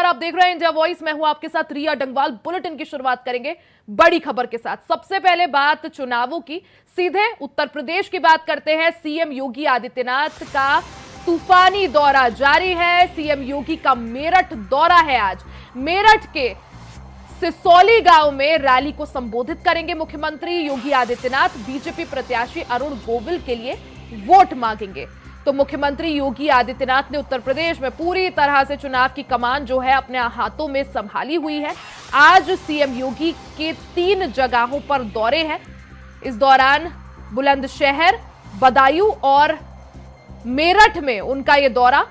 आप देख रहे हैं इंडिया वॉइस। मैं हूं आपके साथ रिया डंगवाल। बुलेटिन की शुरुआत करेंगे बड़ी खबर के साथ। सबसे पहले बात चुनावों की, सीधे उत्तर प्रदेश की बात करते हैं। सीएम योगी आदित्यनाथ का तूफानी दौरा जारी है। सीएम योगी का मेरठ दौरा है। आज मेरठ के सिसौली गांव में रैली को संबोधित करेंगे मुख्यमंत्री योगी आदित्यनाथ। बीजेपी प्रत्याशी अरुण गोविल के लिए वोट मांगेंगे। तो मुख्यमंत्री योगी आदित्यनाथ ने उत्तर प्रदेश में पूरी तरह से चुनाव की कमान जो है अपने हाथों में संभाली हुई है। आज सीएम योगी के 3 जगहों पर दौरे हैं। इस दौरान बुलंदशहर, बदायूं और मेरठ में उनका यह दौरा।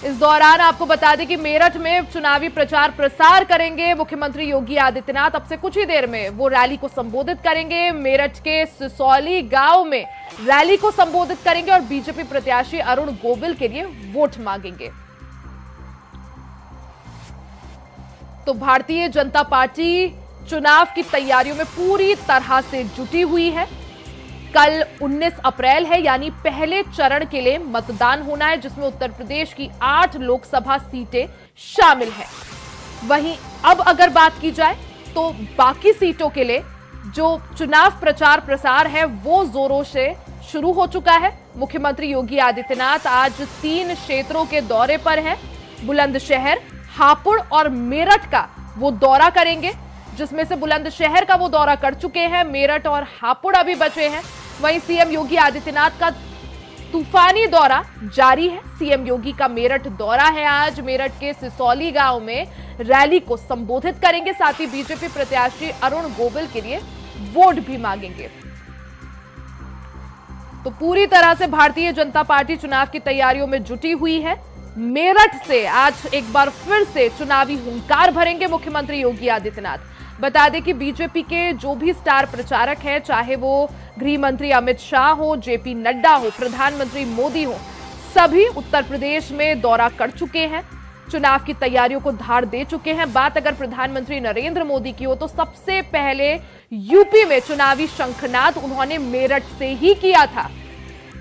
इस दौरान आपको बता दें कि मेरठ में चुनावी प्रचार प्रसार करेंगे मुख्यमंत्री योगी आदित्यनाथ। अब से कुछ ही देर में वो रैली को संबोधित करेंगे। मेरठ के सिसौली गांव में रैली को संबोधित करेंगे और बीजेपी प्रत्याशी अरुण गोविल के लिए वोट मांगेंगे। तो भारतीय जनता पार्टी चुनाव की तैयारियों में पूरी तरह से जुटी हुई है। कल 19 अप्रैल है, यानी पहले चरण के लिए मतदान होना है, जिसमें उत्तर प्रदेश की 8 लोकसभा सीटें शामिल हैं। वहीं अब अगर बात की जाए तो बाकी सीटों के लिए जो चुनाव प्रचार प्रसार है वो जोरों से शुरू हो चुका है। मुख्यमंत्री योगी आदित्यनाथ आज 3 क्षेत्रों के दौरे पर है। बुलंदशहर, हापुड़ और मेरठ का वो दौरा करेंगे, जिसमें से बुलंदशहर का वो दौरा कर चुके हैं। मेरठ और हापुड़ अभी बचे हैं। वहीं सीएम योगी आदित्यनाथ का तूफानी दौरा जारी है। सीएम योगी का मेरठ दौरा है। आज मेरठ के सिसौली गांव में रैली को संबोधित करेंगे। साथ ही बीजेपी प्रत्याशी अरुण गोविल के लिए वोट भी मांगेंगे। तो पूरी तरह से भारतीय जनता पार्टी चुनाव की तैयारियों में जुटी हुई है। मेरठ से आज एक बार फिर से चुनावी हुंकार भरेंगे मुख्यमंत्री योगी आदित्यनाथ। बता दें कि बीजेपी के जो भी स्टार प्रचारक हैं, चाहे वो गृह मंत्री अमित शाह हो, जेपी नड्डा हो, प्रधानमंत्री मोदी हो, सभी उत्तर प्रदेश में दौरा कर चुके हैं, चुनाव की तैयारियों को धार दे चुके हैं। बात अगर प्रधानमंत्री नरेंद्र मोदी की हो तो सबसे पहले यूपी में चुनावी शंखनाद उन्होंने मेरठ से ही किया था।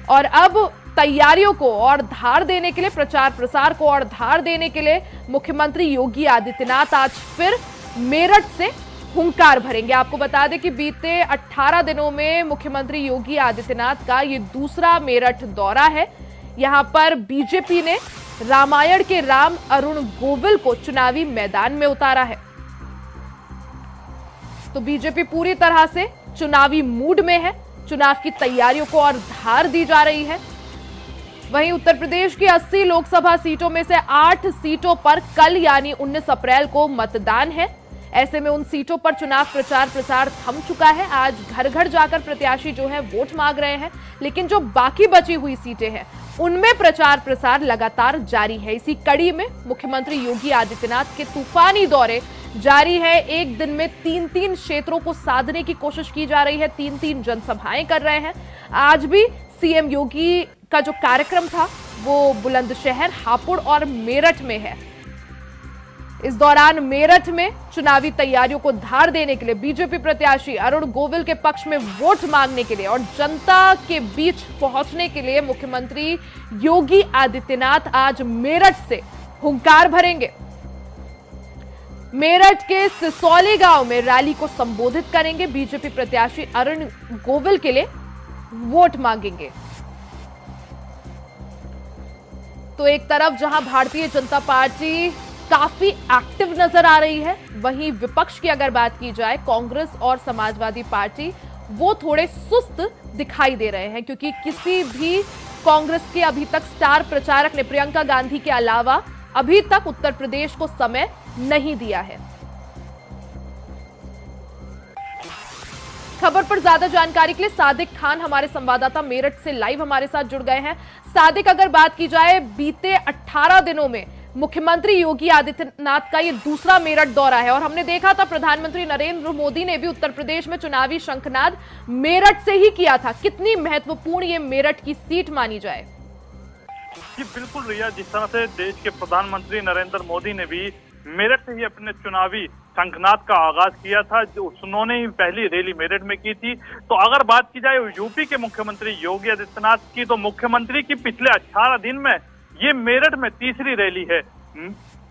और अब तैयारियों को और धार देने के लिए, प्रचार प्रसार को और धार देने के लिए मुख्यमंत्री योगी आदित्यनाथ आज फिर मेरठ से हुंकार भरेंगे। आपको बता दें कि बीते 18 दिनों में मुख्यमंत्री योगी आदित्यनाथ का ये दूसरा मेरठ दौरा है। यहां पर बीजेपी ने रामायण के राम अरुण गोविल को चुनावी मैदान में उतारा है। तो बीजेपी पूरी तरह से चुनावी मूड में है। चुनाव की तैयारियों को और धार दी जा रही है। वहीं उत्तर प्रदेश की 80 लोकसभा सीटों में से 8 सीटों पर कल यानी 19 अप्रैल को मतदान है। ऐसे में उन सीटों पर चुनाव प्रचार प्रसार थम चुका है। आज घर घर जाकर प्रत्याशी जो है वोट मांग रहे हैं, लेकिन जो बाकी बची हुई सीटें हैं उनमें प्रचार प्रसार लगातार जारी है। इसी कड़ी में मुख्यमंत्री योगी आदित्यनाथ के तूफानी दौरे जारी है। एक दिन में 3-3 क्षेत्रों को साधने की कोशिश की जा रही है। 3-3 जनसभाएं कर रहे हैं। आज भी सीएम योगी का जो कार्यक्रम था वो बुलंदशहर, हापुड़ और मेरठ में है। इस दौरान मेरठ में चुनावी तैयारियों को धार देने के लिए, बीजेपी प्रत्याशी अरुण गोविल के पक्ष में वोट मांगने के लिए और जनता के बीच पहुंचने के लिए मुख्यमंत्री योगी आदित्यनाथ आज मेरठ से हुंकार भरेंगे। मेरठ के सिसौली गांव में रैली को संबोधित करेंगे। बीजेपी प्रत्याशी अरुण गोविल के लिए वोट मांगेंगे। तो एक तरफ जहां भारतीय जनता पार्टी काफी एक्टिव नजर आ रही है, वहीं विपक्ष की अगर बात की जाए, कांग्रेस और समाजवादी पार्टी वो थोड़े सुस्त दिखाई दे रहे हैं, क्योंकि किसी भी कांग्रेस के अभी तक स्टार प्रचारक ने प्रियंका गांधी के अलावा अभी तक उत्तर प्रदेश को समय नहीं दिया है। खबर पर ज्यादा जानकारी के लिए सादिक खान हमारे संवाददाता मेरठ से लाइव हमारे साथ जुड़ गए हैं। सादिक, अगर बात की जाए, बीते 18 दिनों में मुख्यमंत्री योगी आदित्यनाथ का ये दूसरा मेरठ दौरा है और हमने देखा था प्रधानमंत्री नरेंद्र मोदी ने भी उत्तर प्रदेश में चुनावी शंखनाद मेरठ से ही किया था। कितनी महत्वपूर्ण ये मेरठ की सीट मानी जाए? जी बिल्कुल रिया, जिस तरह से देश के प्रधानमंत्री नरेंद्र मोदी ने भी मेरठ से ही अपने चुनावी शंखनाद का आगाज किया था, उन्होंने ही पहली रैली मेरठ में की थी। तो अगर बात की जाए यूपी के मुख्यमंत्री योगी आदित्यनाथ की, तो मुख्यमंत्री की पिछले 18 दिन में ये मेरठ में तीसरी रैली है।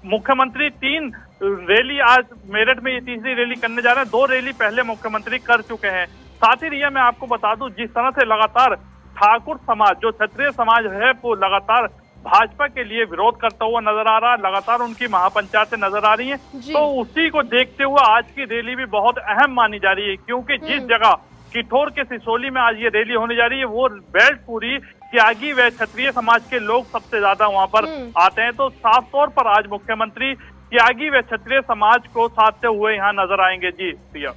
मुख्यमंत्री 3 रैली आज मेरठ में, ये तीसरी रैली करने जा रहे हैं। 2 रैली पहले मुख्यमंत्री कर चुके हैं। साथ ही रिया, मैं आपको बता दूं, जिस तरह से लगातार ठाकुर समाज, जो क्षत्रिय समाज है, वो लगातार भाजपा के लिए विरोध करता हुआ नजर आ रहा है। लगातार उनकी महापंचायतें नजर आ रही हैं। तो उसी को देखते हुए आज की रैली भी बहुत अहम मानी जा रही है, क्योंकि जिस जगह किठौर के सिसोली में आज ये रैली होने जा रही है, वो बेल्ट पूरी त्यागी व क्षत्रिय समाज के लोग सबसे ज्यादा वहां पर आते हैं। तो साफ तौर पर आज मुख्यमंत्री त्यागी व क्षत्रिय समाज को साधते हुए यहाँ नजर आएंगे। जी प्रिया,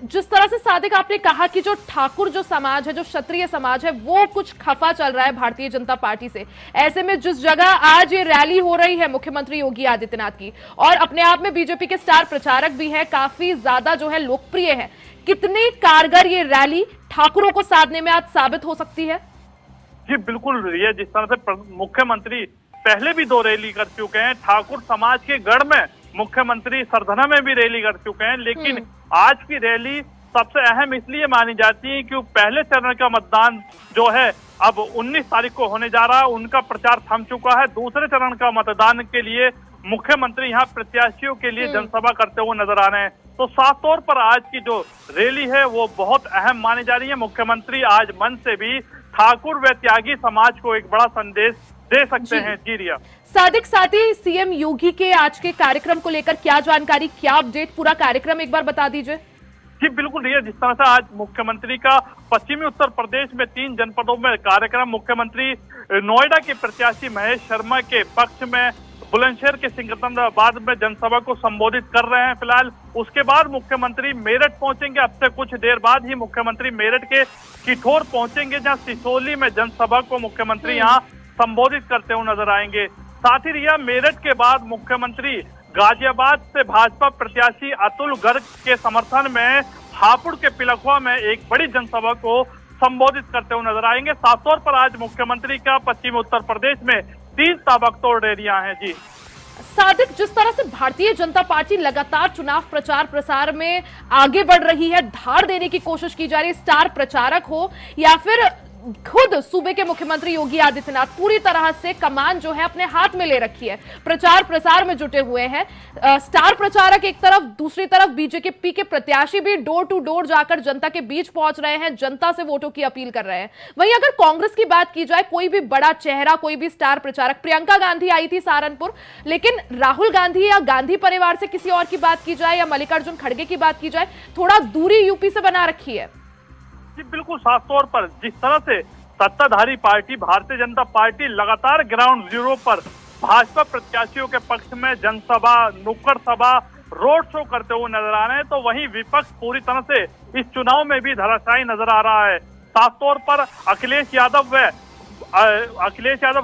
जिस तरह से सादिक आपने कहा कि जो ठाकुर जो समाज है, जो क्षत्रिय समाज है, वो कुछ खफा चल रहा है भारतीय जनता पार्टी से। ऐसे में जिस जगह आज ये रैली हो रही है मुख्यमंत्री योगी आदित्यनाथ की, और अपने आप में बीजेपी के स्टार प्रचारक भी है, काफी ज्यादा जो है लोकप्रिय है, कितनी कारगर ये रैली ठाकुरों को साधने में आज साबित हो सकती है? जी बिल्कुल, ये जिस तरह से मुख्यमंत्री पहले भी 2 रैली कर चुके हैं, ठाकुर समाज के गढ़ में मुख्यमंत्री सरधना में भी रैली कर चुके हैं, लेकिन आज की रैली सबसे अहम इसलिए मानी जाती है कि पहले चरण का मतदान जो है अब 19 तारीख को होने जा रहा है, उनका प्रचार थम चुका है। दूसरे चरण का मतदान के लिए मुख्यमंत्री यहाँ प्रत्याशियों के लिए जनसभा करते हुए नजर आ रहे हैं। तो साफ तौर पर आज की जो रैली है वो बहुत अहम मानी जा रही है। मुख्यमंत्री आज मंच से भी ठाकुर व त्यागी समाज को एक बड़ा संदेश दे सकते हैं। जी रिया, सादिक, साथ ही सीएम योगी के आज के कार्यक्रम को लेकर क्या जानकारी, क्या अपडेट, पूरा कार्यक्रम एक बार बता दीजिए। जी बिल्कुल रिया, जिस तरह से आज मुख्यमंत्री का पश्चिमी उत्तर प्रदेश में 3 जनपदों में कार्यक्रम, मुख्यमंत्री नोएडा के प्रत्याशी महेश शर्मा के पक्ष में बुलंदशहर के सिकंदराबाद में जनसभा को संबोधित कर रहे हैं फिलहाल। उसके बाद मुख्यमंत्री मेरठ पहुंचेंगे। अब से कुछ देर बाद ही मुख्यमंत्री मेरठ के किठौर पहुंचेंगे, जहां सिसोली में जनसभा को मुख्यमंत्री यहाँ संबोधित करते हुए नजर आएंगे। साथ ही रिया, मेरठ के बाद मुख्यमंत्री गाजियाबाद से भाजपा प्रत्याशी अतुल गर्ग के समर्थन में हापुड़ के पिलखुआ में एक बड़ी जनसभा को संबोधित करते हुए नजर आएंगे। साफ तौर पर आज मुख्यमंत्री का पश्चिमी उत्तर प्रदेश में 3 ताबकतोड़ रैलियां हैं। जी सादिक, जिस तरह से भारतीय जनता पार्टी लगातार चुनाव प्रचार प्रसार में आगे बढ़ रही है, धार देने की कोशिश की जा रही है, स्टार प्रचारक हो या फिर खुद सूबे के मुख्यमंत्री योगी आदित्यनाथ, पूरी तरह से कमान जो है अपने हाथ में ले रखी है, प्रचार प्रसार में जुटे हुए हैं। स्टार प्रचारक एक तरफ, दूसरी तरफ बीजेपी के प्रत्याशी भी डोर टू डोर जाकर जनता के बीच पहुंच रहे हैं, जनता से वोटों की अपील कर रहे हैं। वहीं अगर कांग्रेस की बात की जाए, कोई भी बड़ा चेहरा, कोई भी स्टार प्रचारक, प्रियंका गांधी आई थी सहारनपुर, लेकिन राहुल गांधी या गांधी परिवार से किसी और की बात की जाए या मल्लिकार्जुन खड़गे की बात की जाए, थोड़ा दूरी यूपी से बना रखी है। जी बिल्कुल, साफ तौर पर जिस तरह से सत्ताधारी पार्टी भारतीय जनता पार्टी लगातार ग्राउंड जीरो पर भाजपा प्रत्याशियों के पक्ष में जनसभा, नुक्कड़ सभा, रोड शो करते हुए नजर आ रहे हैं, तो वहीं विपक्ष पूरी तरह से इस चुनाव में भी धराशायी नजर आ रहा है। साफ तौर पर अखिलेश यादव,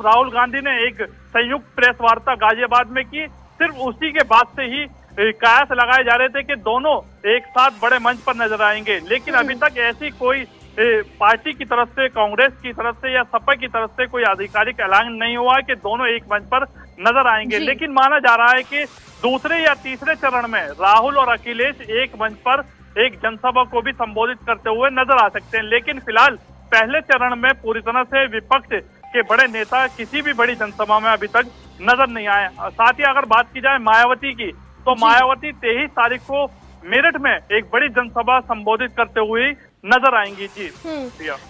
राहुल गांधी ने एक संयुक्त प्रेस वार्ता गाजियाबाद में की। सिर्फ उसी के बाद से ही कयास लगाए जा रहे थे कि दोनों एक साथ बड़े मंच पर नजर आएंगे, लेकिन अभी तक ऐसी कोई पार्टी की तरफ से, कांग्रेस की तरफ से या सपा की तरफ से कोई आधिकारिक ऐलान नहीं हुआ कि दोनों एक मंच पर नजर आएंगे। लेकिन माना जा रहा है कि दूसरे या तीसरे चरण में राहुल और अखिलेश एक मंच पर एक जनसभा को भी संबोधित करते हुए नजर आ सकते हैं। लेकिन फिलहाल पहले चरण में पूरी तरह से विपक्ष के बड़े नेता किसी भी बड़ी जनसभा में अभी तक नजर नहीं आए। साथ ही अगर बात की जाए मायावती की, तो मायावती 23 तारीख को मेरठ में एक बड़ी जनसभा संबोधित करते हुए नजर आएंगी। जी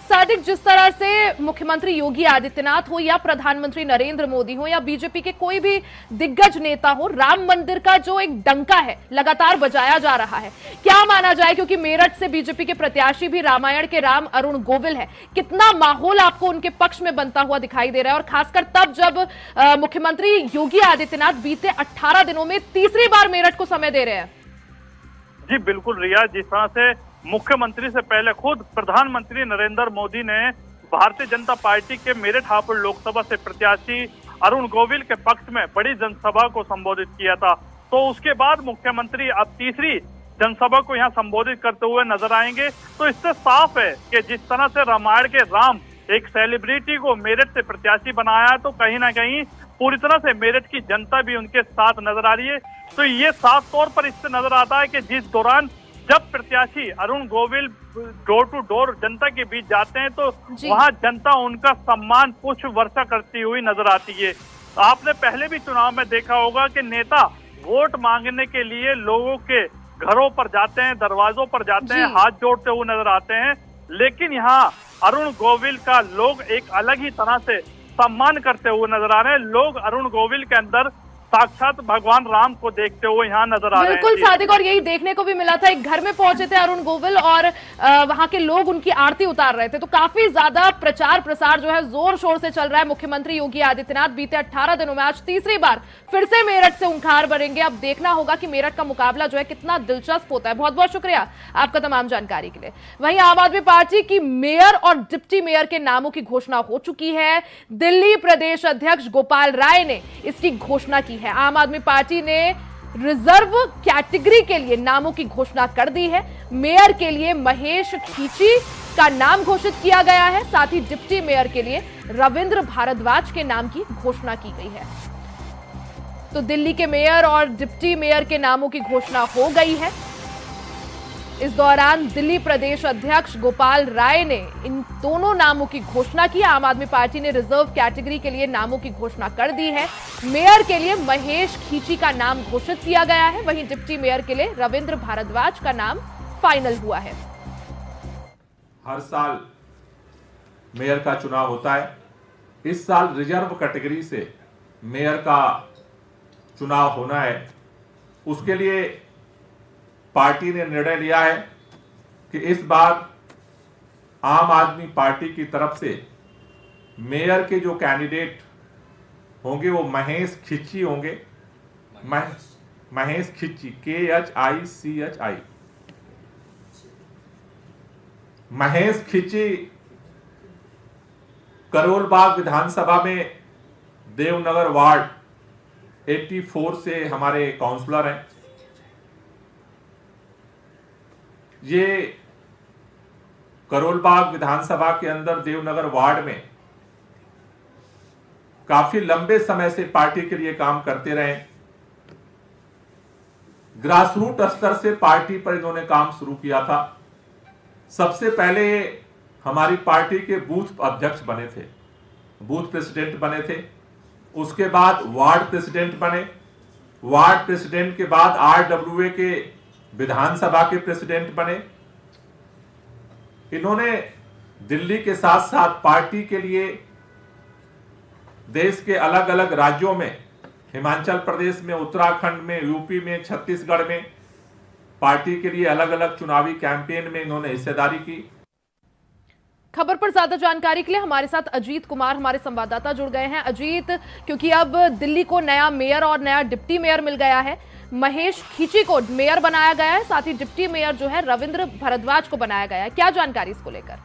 सादिक, जिस तरह से मुख्यमंत्री योगी आदित्यनाथ हो या प्रधानमंत्री नरेंद्र मोदी हो या बीजेपी के कोई भी दिग्गज नेता हो, राम मंदिर का जो एक डंका है लगातार बजाया जा रहा है, क्या माना जाए, क्योंकि मेरठ से बीजेपी के प्रत्याशी भी रामायण के राम अरुण गोविल है, कितना माहौल आपको उनके पक्ष में बनता हुआ दिखाई दे रहा है, और खासकर तब जब मुख्यमंत्री योगी आदित्यनाथ बीते 18 दिनों में तीसरी बार मेरठ को समय दे रहे हैं? जी बिल्कुल रिया, जिस तरह से मुख्यमंत्री से पहले खुद प्रधानमंत्री नरेंद्र मोदी ने भारतीय जनता पार्टी के मेरठ हापुड़ लोकसभा से प्रत्याशी अरुण गोविल के पक्ष में बड़ी जनसभा को संबोधित किया था, तो उसके बाद मुख्यमंत्री अब तीसरी जनसभा को यहां संबोधित करते हुए नजर आएंगे। तो इससे साफ है कि जिस तरह से रामायण के राम एक सेलिब्रिटी को मेरठ से प्रत्याशी बनाया, तो कहीं ना कहीं पूरी तरह से मेरठ की जनता भी उनके साथ नजर आ रही है। तो ये साफ तौर पर इससे नजर आता है कि जिस दौरान जब प्रत्याशी Arun Govil door to door जनता के बीच जाते हैं, तो वहां जनता उनका सम्मान पुष्प वर्षा करती हुई नजर आती है। आपने पहले भी चुनाव में देखा होगा कि नेता वोट मांगने के लिए लोगों के घरों पर जाते हैं, दरवाजों पर जाते हैं, हाथ जोड़ते हुए नजर आते हैं। लेकिन यहाँ अरुण गोविल का लोग एक अलग ही तरह से सम्मान करते हुए नजर आ रहे हैं। लोग अरुण गोविल के अंदर साक्षात भगवान राम को देखते हुए यहाँ नजर आ रहे हैं। बिल्कुल सादिक, और यही देखने को भी मिला था। एक घर में पहुंचे थे अरुण गोविल और वहां के लोग उनकी आरती उतार रहे थे। तो काफी ज्यादा प्रचार प्रसार जो है जोर शोर से चल रहा है। मुख्यमंत्री योगी आदित्यनाथ बीते 18 दिनों में आज तीसरी बार फिर से मेरठ से उंखार भरेंगे। अब देखना होगा कि मेरठ का मुकाबला जो है कितना दिलचस्प होता है। बहुत बहुत शुक्रिया आपका तमाम जानकारी के लिए। वहीं आम आदमी पार्टी की मेयर और डिप्टी मेयर के नामों की घोषणा हो चुकी है। दिल्ली प्रदेश अध्यक्ष गोपाल राय ने इसकी घोषणा की है। आम आदमी पार्टी ने रिजर्व कैटेगरी के लिए नामों की घोषणा कर दी है। मेयर के लिए महेश खींची का नाम घोषित किया गया है। साथ ही डिप्टी मेयर के लिए रविंद्र भारद्वाज के नाम की घोषणा की गई है। तो दिल्ली के मेयर और डिप्टी मेयर के नामों की घोषणा हो गई है। इस दौरान दिल्ली प्रदेश अध्यक्ष गोपाल राय ने इन दोनों नामों की घोषणा की। आम आदमी पार्टी ने रिजर्व कैटेगरी के लिए नामों की घोषणा कर दी है। मेयर के लिए महेश खींची का नाम घोषित किया गया है। वहीं डिप्टी मेयर के लिए रविंद्र भारद्वाज का नाम फाइनल हुआ है। हर साल मेयर का चुनाव होता है। इस साल रिजर्व कैटेगरी से मेयर का चुनाव होना है। उसके लिए पार्टी ने निर्णय लिया है कि इस बार आम आदमी पार्टी की तरफ से मेयर के जो कैंडिडेट होंगे वो महेश खिच्ची होंगे। महेश खिच्ची, KHICHI। महेश खिच्ची करोलबाग विधानसभा में देवनगर वार्ड 84 से हमारे काउंसलर हैं। ये करोलबाग विधानसभा के अंदर देवनगर वार्ड में काफी लंबे समय से पार्टी के लिए काम करते रहे। ग्रासरूट स्तर से पार्टी पर इन्होंने काम शुरू किया था। सबसे पहले हमारी पार्टी के बूथ अध्यक्ष बने थे, बूथ प्रेसिडेंट बने थे। उसके बाद वार्ड प्रेसिडेंट बने। वार्ड प्रेसिडेंट के बाद RWA के विधानसभा के प्रेसिडेंट बने। इन्होंने दिल्ली के साथ साथ पार्टी के लिए देश के अलग अलग राज्यों में, हिमाचल प्रदेश में, उत्तराखंड में, यूपी में, छत्तीसगढ़ में पार्टी के लिए अलग अलग चुनावी कैंपेन में इन्होंने हिस्सेदारी की। खबर पर ज्यादा जानकारी के लिए हमारे साथ अजीत कुमार हमारे संवाददाता जुड़ गए हैं। अजीत, क्योंकि अब दिल्ली को नया मेयर और नया डिप्टी मेयर मिल गया है, महेश खींची को मेयर बनाया गया है, साथ ही डिप्टी मेयर जो है रविंद्र भारद्वाज को बनाया गया है। क्या जानकारी इसको लेकर?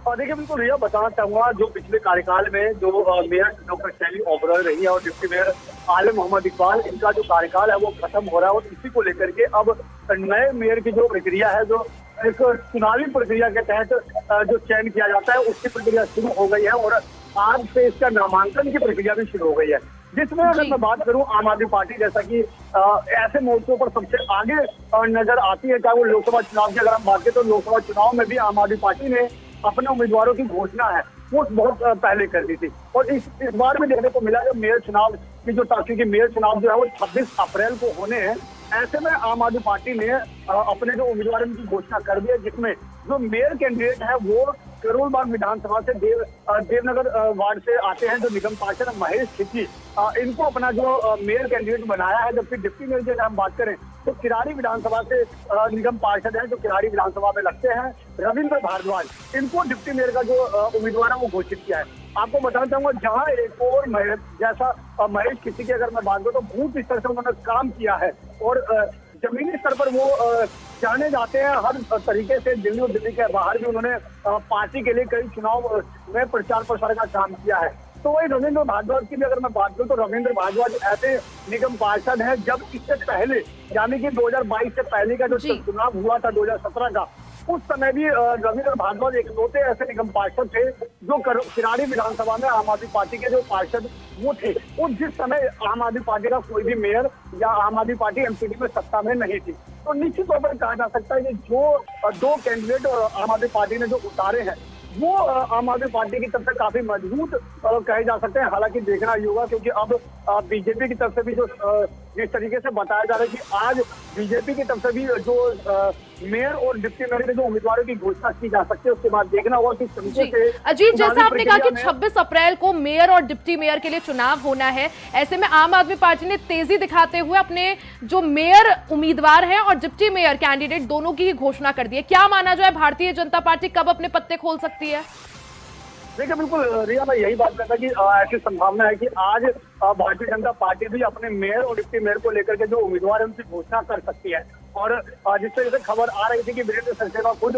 देखिए, बिल्कुल भैया बताना चाहूंगा, जो पिछले कार्यकाल में जो मेयर डॉक्टर शैली ओबरॉय रही है और डिप्टी मेयर आलम मोहम्मद इकबाल, इनका जो कार्यकाल है वो खत्म हो रहा है। और इसी को लेकर के अब नए मेयर की जो प्रक्रिया है, जो एक चुनावी प्रक्रिया के तहत जो चयन किया जाता है, उसकी प्रक्रिया शुरू हो गई है और आज से इसका नामांकन की प्रक्रिया भी शुरू हो गई है। जिसमें अगर मैं बात करूं, आम आदमी पार्टी जैसा कि ऐसे मोर्चों पर सबसे आगे नजर आती है। चाहे वो लोकसभा चुनाव की अगर हम बात करें तो लोकसभा चुनाव में भी आम आदमी पार्टी ने अपने उम्मीदवारों की घोषणा है वो बहुत पहले कर दी थी। और इस बार में देखने को मिला जो मेयर चुनाव की जो क्योंकि मेयर चुनाव जो है वो 26 अप्रैल को होने हैं। ऐसे में आम आदमी पार्टी ने अपने जो उम्मीदवारों की घोषणा कर दी है, जिसमें जो मेयर कैंडिडेट है वो करोलबाग विधानसभा से देवनगर वार्ड से आते हैं, जो निगम पार्षद महेश खिच्ची, इनको अपना जो मेयर कैंडिडेट बनाया है। जबकि डिप्टी मेयर की अगर हम बात करें तो किरारी विधानसभा से निगम पार्षद हैं, जो किरारी विधानसभा में लगते हैं, रविंद्र भारद्वाज, इनको डिप्टी मेयर का जो उम्मीदवार है वो घोषित किया है। आपको बताना चाहूंगा, जहां एक और जैसा महेश खिच्ची की अगर मैं बात करूं तो बूथ स्तर से उन्होंने काम किया है और जमीनी स्तर पर वो जाने जाते हैं हर तरीके से। दिल्ली और दिल्ली के बाहर भी उन्होंने पार्टी के लिए कई चुनाव में प्रचार प्रसार का काम किया है। तो वही रविंद्र भारद्वाज की भी अगर मैं बात करूं तो रविंद्र भारद्वाज ऐसे निगम पार्षद हैं, जब इससे पहले यानी कि 2022 से पहले का जो चुनाव हुआ था 2017 का, उस समय भी रविंद्र भारद्वाज इकलौते ऐसे निगम पार्षद थे जो किरारी विधानसभा में आम आदमी पार्टी के जो पार्षद वो थे। और जिस समय आम आदमी पार्टी का कोई भी मेयर या आम आदमी पार्टी एमपीडी में सत्ता में नहीं थी, तो निश्चित तौर पर कहा जा सकता है कि जो दो कैंडिडेट आम आदमी पार्टी ने जो उतारे हैं वो आम आदमी पार्टी की तरफ से काफी मजबूत कहे जा सकते हैं। हालांकि देखना ही होगा, क्योंकि अब बीजेपी की तरफ से भी जो जिस तरीके से बताया जा रहा है कि आज बीजेपी की तरफ से भी जो मेयर और डिप्टी मेयर के जो उम्मीदवारों की घोषणा की जा सकती है, उसके बाद देखना होगा किस तरीके से। अजीत, जैसा आपने कहा कि 26 अप्रैल को मेयर और डिप्टी मेयर के लिए चुनाव होना है, ऐसे में आम आदमी पार्टी ने तेजी दिखाते हुए अपने जो मेयर उम्मीदवार हैं और डिप्टी मेयर कैंडिडेट दोनों की ही घोषणा कर दी है। क्या माना जाए, भारतीय जनता पार्टी कब अपने पत्ते खोल सकती है? देखिए, बिल्कुल रिया, मैं यही बात करता कि ऐसी संभावना है कि आज भारतीय जनता पार्टी भी अपने मेयर और डिप्टी मेयर को लेकर के जो उम्मीदवार है उनकी घोषणा कर सकती है। और जिस तरह से खबर आ रही थी कि वीरेंद्र सिंह खुद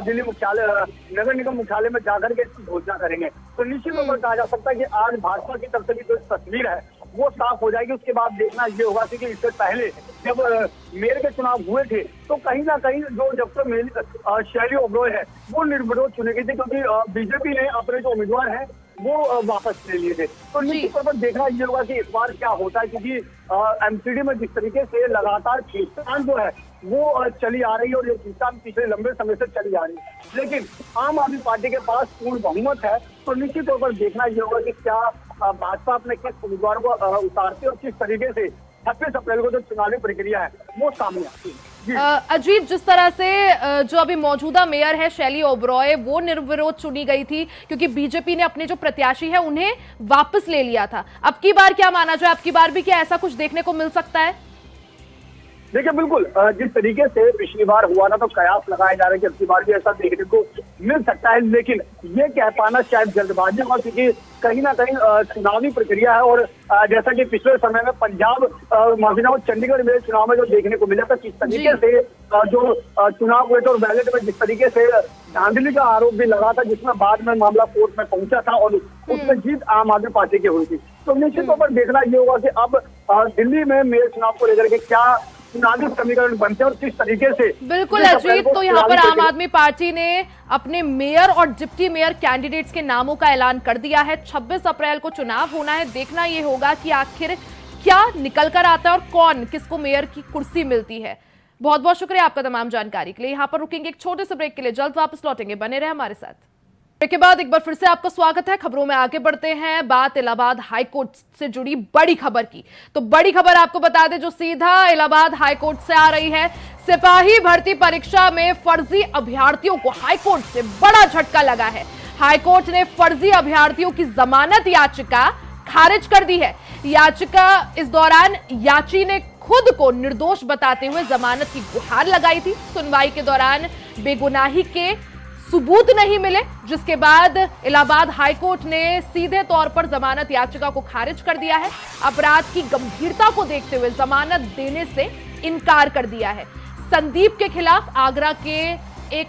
दिल्ली मुख्यालय, नगर निगम मुख्यालय में जाकर के इसकी घोषणा करेंगे, तो निश्चित तौर पर कहा जा सकता है कि आज भाजपा की तरफ से भी जो तस्वीर है वो साफ हो जाएगी। उसके बाद देखना ये होगा कि इससे पहले जब मेयर के चुनाव हुए थे तो कहीं ना कहीं जो डॉक्टर शैली ओबरॉय है वो निर्विरोध चुनी गई थी, क्योंकि बीजेपी ने अपने जो उम्मीदवार हैं वो वापस ले लिए थे। तो निश्चित तौर पर देखना ये होगा कि इस बार क्या होता है, क्योंकि एमसीडी में जिस तरीके से लगातार खींचतान जो है वो चली आ रही है और ये खींचतान पिछले लंबे समय से चली आ रही है, लेकिन आम आदमी पार्टी के पास पूर्ण बहुमत है। तो निश्चित तौर पर देखना ये होगा कि क्या भाजपा अपने किस उम्मीदवार को उतारती है और किस तरीके से 26 अप्रैल को जो चुनावी प्रक्रिया है वो सामने आती है। अजीत, जिस तरह से जो अभी मौजूदा मेयर है शैली ओबरॉय, वो निर्विरोध चुनी गई थी क्योंकि बीजेपी ने अपने जो प्रत्याशी है उन्हें वापस ले लिया था। अब की बार क्या माना जाए, अब की बार भी क्या ऐसा कुछ देखने को मिल सकता है? देखिए, बिल्कुल जिस तरीके से पिछली बार हुआ था तो कयास लगाए जा रहे हैं कि अब की बार भी ऐसा देखने को मिल सकता है, लेकिन ये कह पाना शायद जल्दबाजी होगा, क्योंकि कहीं ना कहीं चुनावी प्रक्रिया है। और जैसा कि पिछले समय में पंजाब चंडीगढ़ में चुनाव में जो देखने को मिला था किस तरीके से जो चुनाव हुए थे और बैलेट में जिस तरीके से धांधली का आरोप भी लगा था, जिसमें बाद में मामला कोर्ट में पहुंचा था और उसमें जीत आम आदमी पार्टी की हुई थी। तो निश्चित तौर पर देखना ये होगा कि अब दिल्ली में मेयर चुनाव को लेकर के क्या चुनावी समीकरण बनते हैं और किस तरीके से। बिल्कुल अजीत, तो यहाँ पर आम आदमी पार्टी ने अपने मेयर और डिप्टी मेयर कैंडिडेट्स के नामों का ऐलान कर दिया है। 26 अप्रैल को चुनाव होना है, देखना ये होगा कि आखिर क्या निकल कर आता है और कौन किसको मेयर की कुर्सी मिलती है। बहुत बहुत शुक्रिया आपका तमाम जानकारी के लिए। यहाँ पर रुकेंगे एक छोटे से ब्रेक के लिए, जल्द वापस लौटेंगे, बने रहे हमारे साथ। ब्रेक के बाद एक बार फिर से आपका स्वागत है। खबरों में आगे बढ़ते हैं, बात इलाहाबाद हाईकोर्ट से जुड़ी बड़ी खबर की। तो बड़ी खबर आपको बता दें जो सीधा इलाहाबाद हाईकोर्ट से आ रही है। सिपाही भर्ती परीक्षा में फर्जी अभ्यर्थियों को हाईकोर्ट से बड़ा झटका लगा है। हाईकोर्ट ने फर्जी अभ्यर्थियों की जमानत याचिका खारिज कर दी है। याचिका इस दौरान याची ने खुद को निर्दोष बताते हुए जमानत की गुहार लगाई थी। सुनवाई के दौरान बेगुनाही के सबूत नहीं मिले, जिसके बाद इलाहाबाद हाईकोर्ट ने सीधे तौर पर जमानत याचिका को खारिज कर दिया है। अपराध की गंभीरता को देखते हुए जमानत देने से इनकार कर दिया है। संदीप के खिलाफ आगरा के एक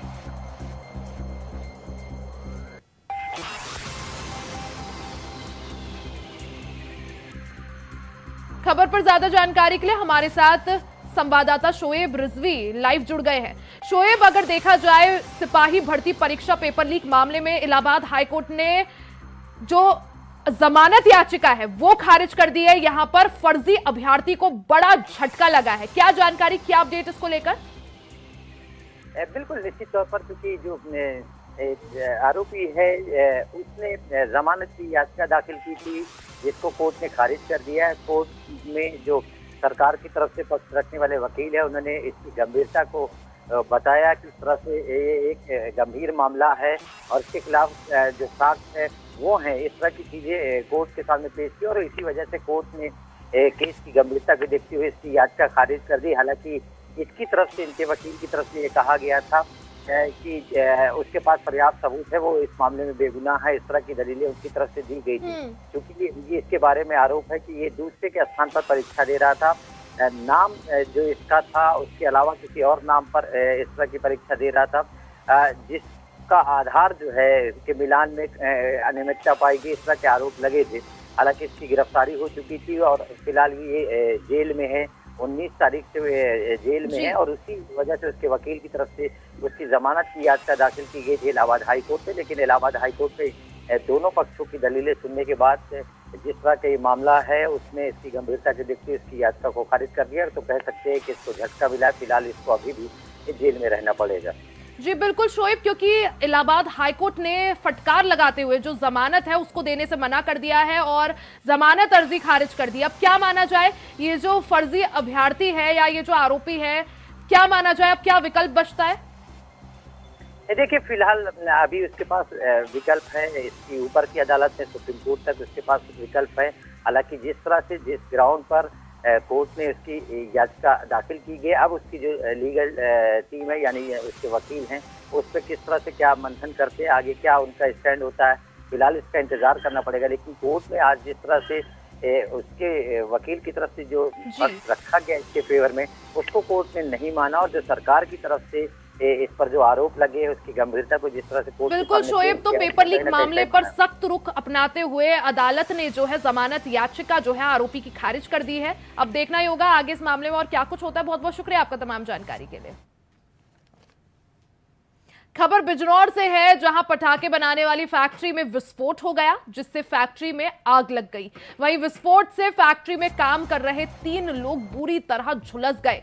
खबर पर ज्यादा जानकारी के लिए हमारे साथ संवाददाता शोएब रिजवी लाइव जुड़ गए हैं। शोएब, अगर देखा जाए सिपाही भर्ती परीक्षा पेपर लीक मामले में इलाहाबाद हाईकोर्ट ने जो जमानत याचिका है वो खारिज कर दी है। यहां पर फर्जी अभ्यर्थी को बड़ा झटका लगा है, क्या जानकारी, क्या अपडेट इसको लेकर? बिल्कुल निश्चित तौर पर, क्योंकि जो आरोपी है उसने जमानत की याचिका दाखिल की थी जिसको कोर्ट ने खारिज कर दिया है। कोर्ट में जो सरकार की तरफ से पक्ष रखने वाले वकील है उन्होंने इसकी गंभीरता को बताया कि इस तरह से ये एक गंभीर मामला है और इसके खिलाफ जो साक्ष्य है वो हैं, इस तरह की चीजें कोर्ट के सामने पेश की और इसी वजह से कोर्ट ने केस की गंभीरता को देखते हुए इसकी याचिका खारिज कर दी। हालांकि इसकी तरफ से, इनके वकील की तरफ से ये कहा गया था कि उसके पास पर्याप्त सबूत है, वो इस मामले में बेगुनाह है, इस तरह की दलीलें उसकी तरफ से दी गई थी। क्योंकि ये इसके बारे में आरोप है कि ये दूसरे के स्थान पर परीक्षा दे रहा था, नाम जो इसका था उसके अलावा किसी और नाम पर इस तरह की परीक्षा दे रहा था, जिसका आधार जो है के मिलान में अनियमितता पाई गई, इस तरह के आरोप लगे थे। हालांकि इसकी गिरफ्तारी हो चुकी थी और फिलहाल ये जेल में है, 19 तारीख से जेल में है और उसी वजह से उसके वकील की तरफ से उसकी जमानत की याचिका दाखिल की गई थी इलाहाबाद हाईकोर्ट में। लेकिन इलाहाबाद हाईकोर्ट पे दोनों पक्षों की दलीलें सुनने के बाद जिस तरह का ये मामला है उसमें इसकी गंभीरता के देखते हुए इसकी याचिका को खारिज कर दिया। तो कह सकते हैं कि इसको झटका मिला, फिलहाल इसको अभी भी जेल में रहना पड़ेगा। जी बिल्कुल शोएब, क्योंकि इलाहाबाद हाईकोर्ट ने फटकार लगाते हुए जो जमानत है उसको देने से मना कर दिया है और जमानत अर्जी खारिज कर दी। अब क्या माना जाए, ये जो फर्जी अभ्यर्थी है या ये जो आरोपी है, क्या माना जाए, अब क्या विकल्प बचता है? देखिए, फिलहाल अभी उसके पास विकल्प है, इसकी ऊपर की अदालत है, सुप्रीम कोर्ट तक उसके पास विकल्प है। हालांकि जिस तरह से जिस ग्राउंड पर कोर्ट ने उसकी याचिका दाखिल की गई, अब उसकी जो लीगल टीम है यानी उसके वकील हैं, उस पर किस तरह से क्या मंथन करते हैं, आगे क्या उनका स्टैंड होता है, फिलहाल इसका इंतजार करना पड़ेगा। लेकिन कोर्ट में आज जिस तरह से उसके वकील की तरफ से जो पक्ष रखा गया इसके फेवर में, उसको कोर्ट ने नहीं माना, और जो सरकार की तरफ से इस पर जो आरोप लगे हैं उसकी गंभीरता को जिस तरह से कोर्ट बिल्कुल शोएब, तो पेपर लीक मामले पर सख्त रुख अपनाते हुए अदालत ने जो है जमानत याचिका जो है आरोपी की खारिज कर दी है। अब देखना ही होगा आगे इस मामले में और क्या कुछ होता है। बहुत बहुत शुक्रिया आपका तमाम जानकारी के लिए। खबर बिजनौर से है, जहां पटाखे बनाने वाली फैक्ट्री में विस्फोट हो गया, जिससे फैक्ट्री में आग लग गई। वहीं विस्फोट से फैक्ट्री में काम कर रहे 3 लोग बुरी तरह झुलस गए।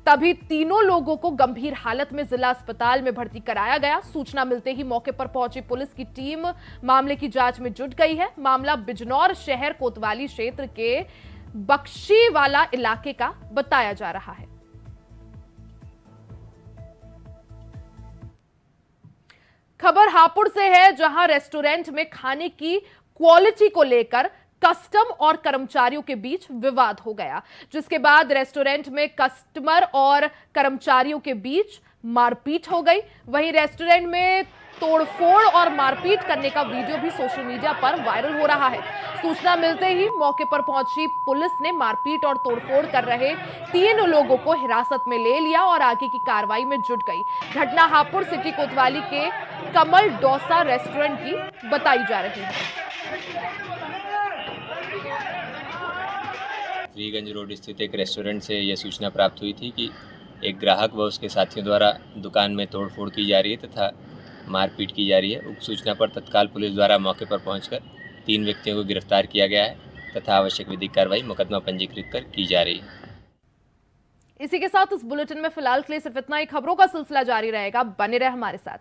तभी तीनों लोगों को गंभीर हालत में जिला अस्पताल में भर्ती कराया गया। सूचना मिलते ही मौके पर पहुंची पुलिस की टीम मामले की जांच में जुट गई है। मामला बिजनौर शहर कोतवाली क्षेत्र के बख्शीवाला इलाके का बताया जा रहा है। खबर हापुड़ से है, जहां रेस्टोरेंट में खाने की क्वालिटी को लेकर कस्टम और कर्मचारियों के बीच विवाद हो गया, जिसके बाद रेस्टोरेंट में कस्टमर और कर्मचारियों के बीच मारपीट हो गई। वहीं रेस्टोरेंट में तोड़फोड़ और मारपीट करने का वीडियो भी सोशल मीडिया पर वायरल हो रहा है। सूचना मिलते ही मौके पर पहुंची पुलिस ने मारपीट और तोड़फोड़ कर रहे 3 लोगों को हिरासत में ले लिया और आगे की कार्रवाई में जुट गई। घटना हापुड़ सिटी कोतवाली के कमल डोसा रेस्टोरेंट की बताई जा रही है। फ्रीगंज रोड स्थित एक रेस्टोरेंट से यह सूचना प्राप्त हुई थी कि एक ग्राहक व उसके साथियों द्वारा दुकान में तोड़फोड़ की जा रही है तथा मारपीट की जा रही है। उक्त सूचना पर तत्काल पुलिस द्वारा मौके पर पहुंचकर 3 व्यक्तियों को गिरफ्तार किया गया है तथा आवश्यक विधिक कार्रवाई मुकदमा पंजीकृत कर की जा रही है। इसी के साथ इस बुलेटिन में फिलहाल के लिए सिर्फ इतना ही। खबरों का सिलसिला जारी रहेगा, बने रहे हमारे साथ।